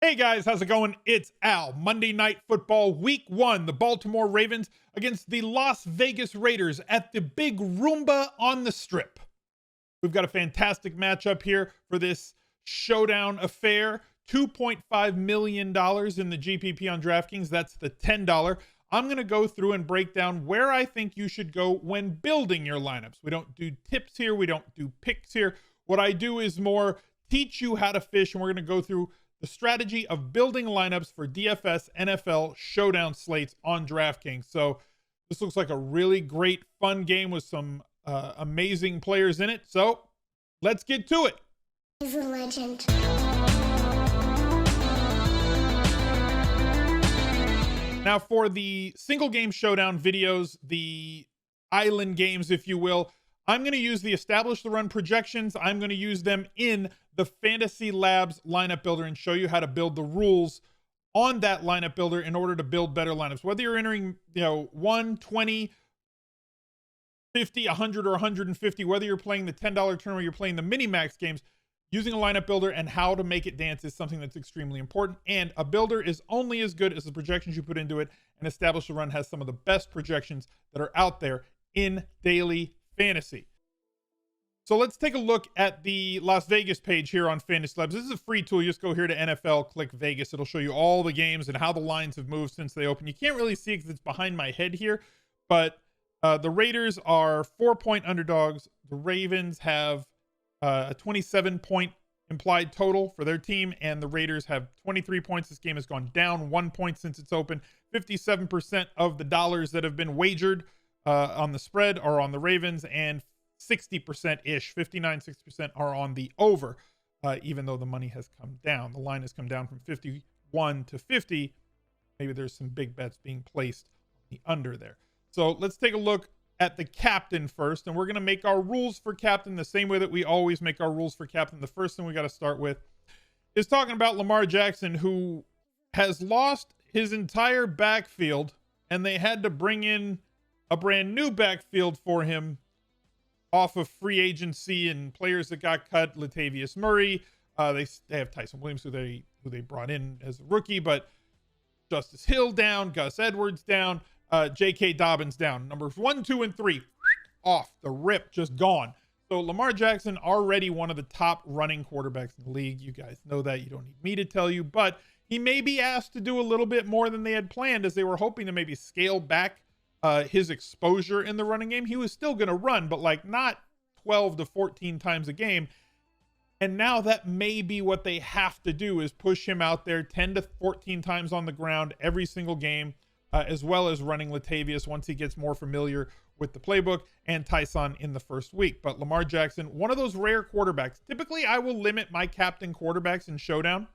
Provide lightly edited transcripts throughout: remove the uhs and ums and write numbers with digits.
Hey guys, how's it going? It's Al. Monday Night Football Week 1. The Baltimore Ravens against the Las Vegas Raiders at the Big Roomba on the Strip. We've got a fantastic matchup here for this showdown affair. $2.5 million in the GPP on DraftKings. That's the $10. I'm going to go through and break down where I think you should go when building your lineups. We don't do tips here. We don't do picks here. What I do is more teach you how to fish, and we're going to go through the strategy of building lineups for DFS NFL Showdown slates on DraftKings. So this looks like a really great, fun game with some amazing players in it. So let's get to it. He's a legend. Now for the single game showdown videos, the island games, if you will, I'm going to use the establish the run projections. I'm going to use them in the Fantasy Labs lineup builder and show you how to build the rules on that lineup builder in order to build better lineups. Whether you're entering, 1, 20, 50, 100, or 150, whether you're playing the $10 tournament or you're playing the mini max games, using a lineup builder and how to make it dance is something that's extremely important. And a builder is only as good as the projections you put into it, and Establish the Run has some of the best projections that are out there in daily fantasy. So let's take a look at the Las Vegas page here on Fantasy Labs. This is a free tool. You just go here to NFL, click Vegas. It'll show you all the games and how the lines have moved since they opened. You can't really see it because it's behind my head here, but the Raiders are 4-point underdogs. The Ravens have a 27-point implied total for their team, and the Raiders have 23 points. This game has gone down 1 point since it's open. 57% of the dollars that have been wagered on the spread are on the Ravens, and 60%-ish, 59-60% are on the over, even though the money has come down. The line has come down from 51 to 50. Maybe there's some big bets being placed on the under there. So let's take a look at the captain first, and we're going to make our rules for captain the same way that we always make our rules for captain. The first thing we got to start with is talking about Lamar Jackson, who has lost his entire backfield, and they had to bring in a brand new backfield for him off of free agency and players that got cut. Latavius Murray, they have Tyson Williams, who they brought in as a rookie, but Justice Hill down, Gus Edwards down, J.K. Dobbins down. Numbers 1, 2, and 3 off the rip, just gone. So Lamar Jackson, already one of the top running quarterbacks in the league. You guys know that. You don't need me to tell you, but he may be asked to do a little bit more than they had planned, as they were hoping to maybe scale back his exposure in the running game. He was still going to run, but like not 12 to 14 times a game. And now that may be what they have to do, is push him out there 10 to 14 times on the ground every single game, as well as running Latavius once he gets more familiar with the playbook, and Tyson in the first week. But Lamar Jackson, one of those rare quarterbacks. Typically, I will limit my captain quarterbacks in Showdown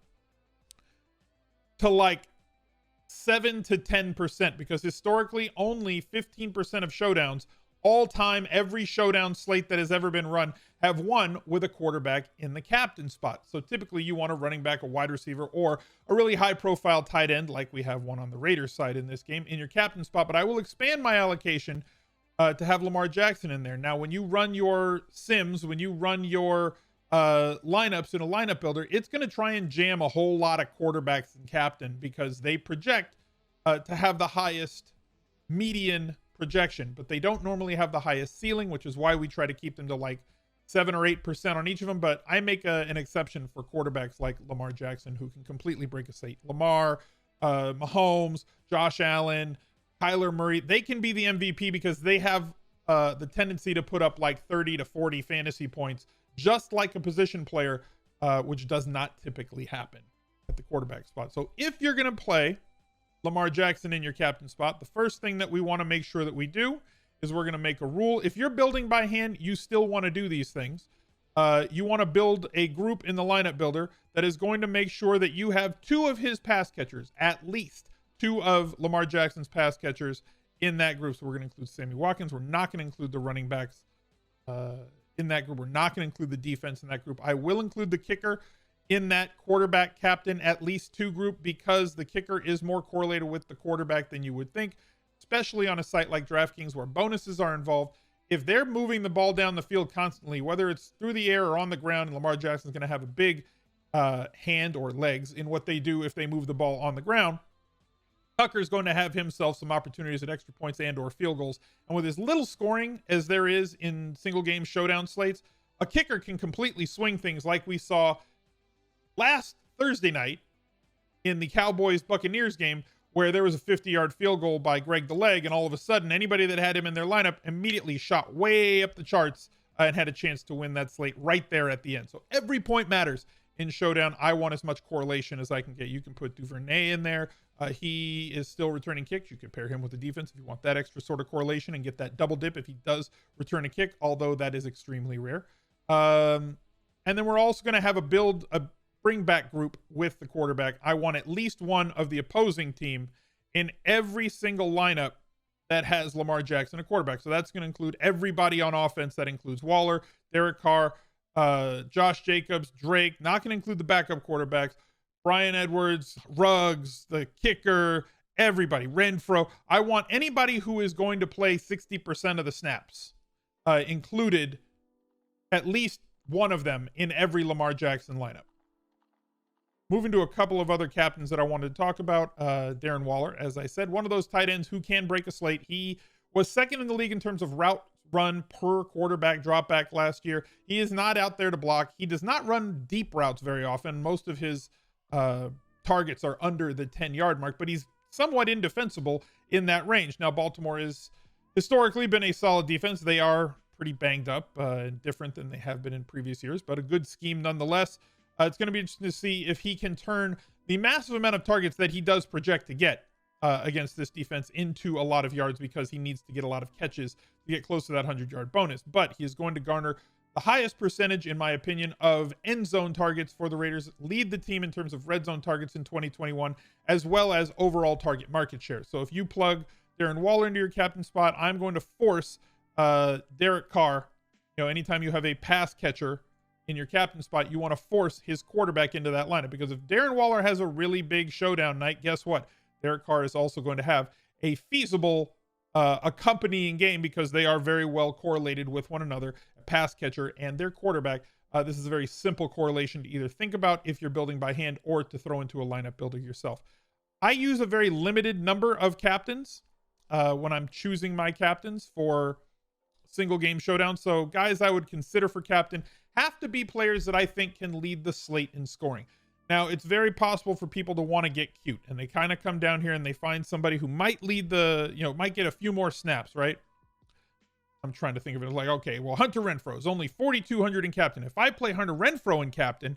to like 7 to 10%, because historically only 15% of showdowns all time, every showdown slate that has ever been run, have won with a quarterback in the captain spot. So typically you want a running back, a wide receiver, or a really high profile tight end, like we have one on the Raiders side in this game, in your captain spot. But I will expand my allocation to have Lamar Jackson in there. Now, when you run your sims, when you run your lineups in a lineup builder, it's going to try and jam a whole lot of quarterbacks and captain, because they project to have the highest median projection, but they don't normally have the highest ceiling, which is why we try to keep them to like 7 or 8% on each of them. But I make an exception for quarterbacks like Lamar Jackson, who can completely break a slate. Lamar, Mahomes, Josh Allen, Kyler Murray, they can be the MVP because they have the tendency to put up like 30 to 40 fantasy points, just like a position player, which does not typically happen at the quarterback spot. So if you're going to play Lamar Jackson in your captain spot, the first thing that we want to make sure that we do is we're going to make a rule. If you're building by hand, you still want to do these things. You want to build a group in the lineup builder that is going to make sure that you have 2 of his pass catchers, at least 2 of Lamar Jackson's pass catchers in that group. So we're going to include Sammy Watkins. We're not going to include the running backs in that group. We're not going to include the defense in that group. I will include the kicker in that quarterback captain at least 2 group, because the kicker is more correlated with the quarterback than you would think, especially on a site like DraftKings where bonuses are involved. If they're moving the ball down the field constantly, whether it's through the air or on the ground, and Lamar Jackson's going to have a big hand or legs in what they do if they move the ball on the ground, Tucker's going to have himself some opportunities at extra points and or field goals. And with as little scoring as there is in single game showdown slates, a kicker can completely swing things like we saw last Thursday night in the Cowboys-Buccaneers game, where there was a 50-yard field goal by Greg the Leg, and all of a sudden anybody that had him in their lineup immediately shot way up the charts and had a chance to win that slate right there at the end. So every point matters in Showdown. I want as much correlation as I can get. You can put Duvernay in there. He is still returning kicks. You can pair him with the defense if you want that extra sort of correlation and get that double dip if he does return a kick, although that is extremely rare. And then we're also going to have a bring back group with the quarterback. I want at least one of the opposing team in every single lineup that has Lamar Jackson a quarterback. So that's going to include everybody on offense. That includes Waller, Derek Carr, Josh Jacobs, Drake. Not going to include the backup quarterbacks. Brian Edwards, Ruggs, the kicker, everybody, Renfro. I want anybody who is going to play 60% of the snaps included, at least one of them in every Lamar Jackson lineup. Moving to a couple of other captains that I wanted to talk about. Darren Waller, as I said, one of those tight ends who can break a slate. He was second in the league in terms of route run per quarterback drop back last year. He is not out there to block. He does not run deep routes very often. Most of his targets are under the 10-yard mark, but he's somewhat indefensible in that range. Now, Baltimore has historically been a solid defense. They are pretty banged up, different than they have been in previous years, but a good scheme nonetheless. It's going to be interesting to see if he can turn the massive amount of targets that he does project to get against this defense into a lot of yards, because he needs to get a lot of catches to get close to that 100-yard bonus. But he is going to garner the highest percentage, in my opinion, of end zone targets for the Raiders, lead the team in terms of red zone targets in 2021, as well as overall target market share. So if you plug Darren Waller into your captain spot, I'm going to force Derek Carr. Anytime you have a pass catcher in your captain spot, you want to force his quarterback into that lineup, because if Darren Waller has a really big showdown night, guess what? Derek Carr is also going to have a feasible accompanying game, because they are very well correlated with one another, a pass catcher and their quarterback. This is a very simple correlation to either think about if you're building by hand or to throw into a lineup builder yourself. I use a very limited number of captains when I'm choosing my captains for single game showdown. So guys I would consider for captain have to be players that I think can lead the slate in scoring. Now, it's very possible for people to want to get cute, and they kind of come down here and they find somebody who might lead might get a few more snaps, right? I'm trying to think of it like, okay, well, Hunter Renfro is only 4,200 in captain. If I play Hunter Renfro in captain,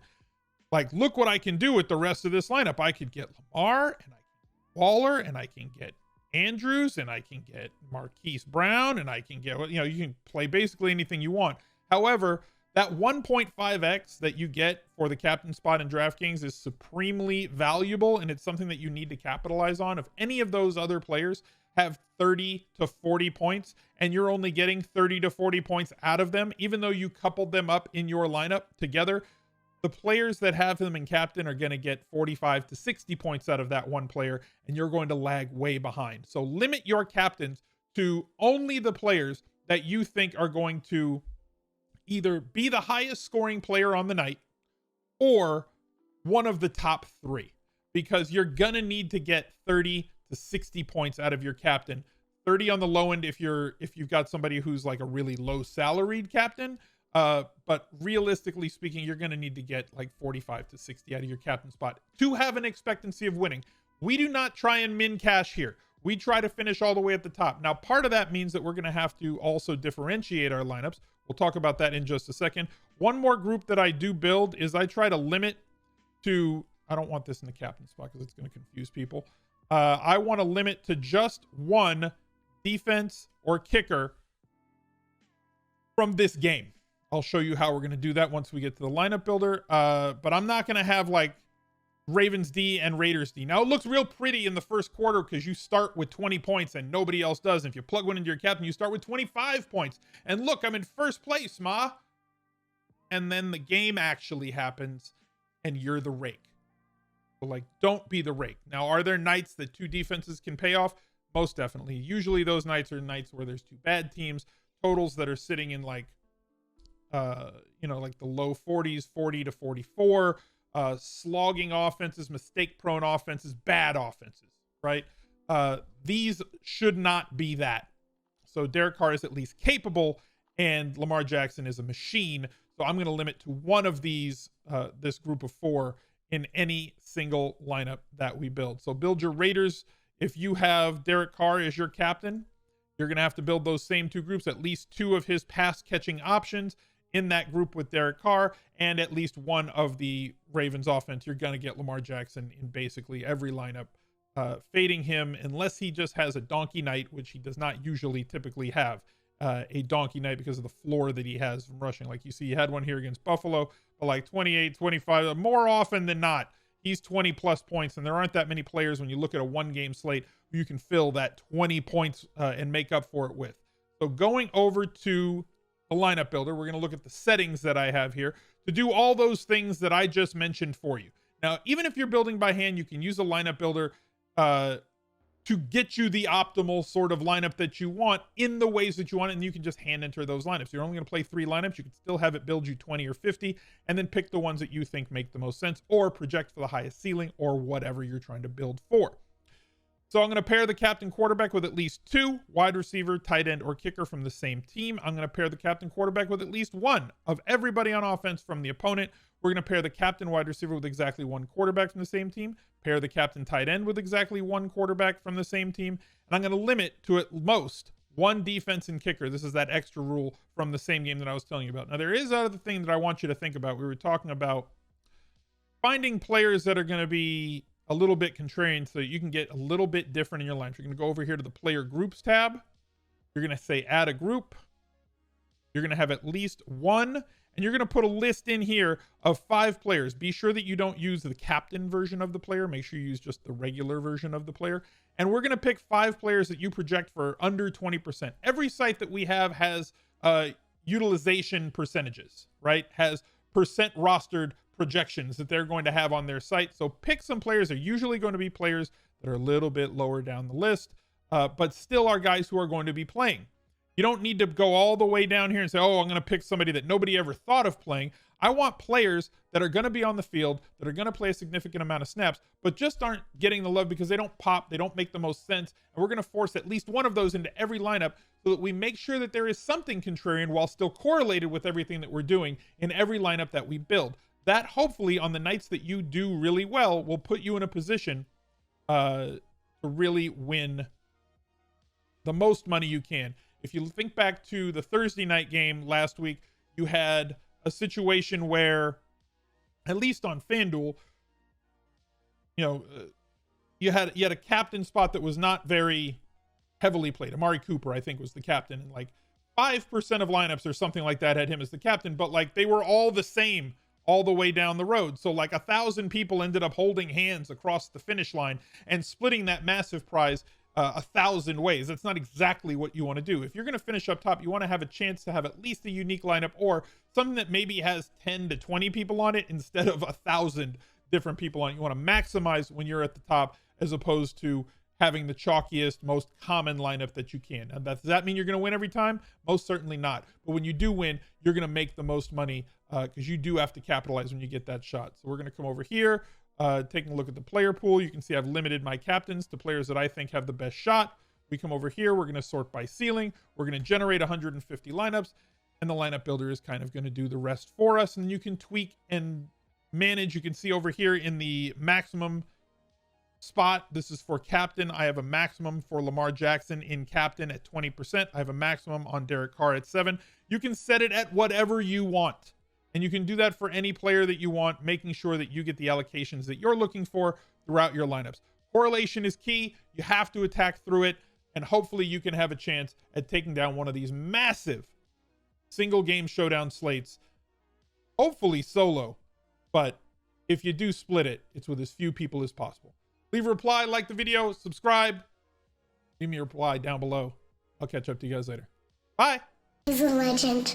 like, look what I can do with the rest of this lineup. I could get Lamar, and I can get Waller, and I can get Andrews, and I can get Marquise Brown, and I can get, you can play basically anything you want. However, that 1.5x that you get for the captain spot in DraftKings is supremely valuable, and it's something that you need to capitalize on. If any of those other players have 30 to 40 points and you're only getting 30 to 40 points out of them, even though you coupled them up in your lineup together, the players that have them in captain are going to get 45 to 60 points out of that one player, and you're going to lag way behind. So limit your captains to only the players that you think are going to either be the highest scoring player on the night or one of the top three, because you're gonna need to get 30 to 60 points out of your captain. 30 on the low end if you've got somebody who's like a really low salaried captain, but realistically speaking, you're gonna need to get like 45 to 60 out of your captain spot to have an expectancy of winning. We do not try and min cash here. We try to finish all the way at the top. Now, part of that means that we're going to have to also differentiate our lineups. We'll talk about that in just a second. One more group that I do build is I try to limit to, I don't want this in the captain spot because it's going to confuse people. I want to limit to just one defense or kicker from this game. I'll show you how we're going to do that once we get to the lineup builder. But I'm not going to have like Ravens D and Raiders D. Now, it looks real pretty in the first quarter because you start with 20 points and nobody else does. And if you plug one into your captain, you start with 25 points. And look, I'm in first place, ma. And then the game actually happens and you're the rake. So, like, don't be the rake. Now, are there nights that two defenses can pay off? Most definitely. Usually those nights are nights where there's two bad teams, totals that are sitting in like, like the low 40s, 40 to 44. slogging offenses, mistake-prone offenses, bad offenses, right? These should not be that. So Derek Carr is at least capable, and Lamar Jackson is a machine. So I'm going to limit to one of these, this group of 4 in any single lineup that we build. So build your Raiders. If you have Derek Carr as your captain, you're going to have to build those same 2 groups, at least 2 of his pass catching options in that group with Derek Carr, and at least 1 of the Ravens offense. You're going to get Lamar Jackson in basically every lineup, fading him unless he just has a donkey night, which he does not usually typically have a donkey night because of the floor that he has from rushing. Like you see, he had one here against Buffalo, but like 28, 25, more often than not, he's 20 plus points. And there aren't that many players when you look at a 1-game slate who you can fill that 20 points and make up for it with. So going over to the lineup builder, we're going to look at the settings that I have here to do all those things that I just mentioned for you. Now, even if you're building by hand, you can use a lineup builder to get you the optimal sort of lineup that you want in the ways that you want it, and you can just hand enter those lineups. You're only going to play 3 lineups. You can still have it build you 20 or 50, and then pick the ones that you think make the most sense, or project for the highest ceiling, or whatever you're trying to build for. So I'm going to pair the captain quarterback with at least 2 wide receiver, tight end, or kicker from the same team. I'm going to pair the captain quarterback with at least 1 of everybody on offense from the opponent. We're going to pair the captain wide receiver with exactly 1 quarterback from the same team. Pair the captain tight end with exactly 1 quarterback from the same team. And I'm going to limit to at most 1 defense and kicker. This is that extra rule from the same game that I was telling you about. Now, there is another thing that I want you to think about. We were talking about finding players that are going to be a little bit contrarian so that you can get a little bit different in your lineup. You're going to go over here to the player groups tab. You're going to say add a group. You're going to have at least 1, and you're going to put a list in here of 5 players. Be sure that you don't use the captain version of the player. Make sure you use just the regular version of the player. And we're going to pick 5 players that you project for under 20%. Every site that we have has utilization percentages, right? Has percent rostered projections that they're going to have on their site. So pick some players. They're usually going to be players that are a little bit lower down the list, but still are guys who are going to be playing. You don't need to go all the way down here and say, oh, I'm going to pick somebody that nobody ever thought of playing. I want players that are going to be on the field, that are going to play a significant amount of snaps, but just aren't getting the love because they don't pop, they don't make the most sense. And we're going to force at least 1 of those into every lineup so that we make sure that there is something contrarian while still correlated with everything that we're doing in every lineup that we build. That hopefully on the nights that you do really well will put you in a position to really win the most money you can. If you think back to the Thursday night game last week, you had a situation where, at least on FanDuel, you had a captain spot that was not very heavily played. Amari Cooper, I think, was the captain, and like 5% of lineups or something like that had him as the captain, but like they were all the same all the way down the road. So like 1,000 people ended up holding hands across the finish line and splitting that massive prize 1,000 ways. That's not exactly what you want to do. If you're going to finish up top, you want to have a chance to have at least a unique lineup, or something that maybe has 10 to 20 people on it instead of 1,000 different people on it. You want to maximize when you're at the top, as opposed to having the chalkiest, most common lineup that you can. And does that mean you're going to win every time? Most certainly not. But when you do win, you're going to make the most money because you do have to capitalize when you get that shot. So we're going to come over here, taking a look at the player pool. You can see I've limited my captains to players that I think have the best shot. We come over here, we're going to sort by ceiling. We're going to generate 150 lineups, and the lineup builder is kind of going to do the rest for us. And you can tweak and manage. You can see over here in the maximum spot, this is for captain. I have a maximum for Lamar Jackson in captain at 20%. I have a maximum on Derek Carr at 7%. You can set it at whatever you want, and you can do that for any player that you want, making sure that you get the allocations that you're looking for throughout your lineups. Correlation is key. You have to attack through it, and hopefully you can have a chance at taking down one of these massive single game showdown slates, hopefully solo, but if you do split it, it's with as few people as possible. Leave a reply, like the video, subscribe. Leave me a reply down below. I'll catch up to you guys later. Bye. He's a legend.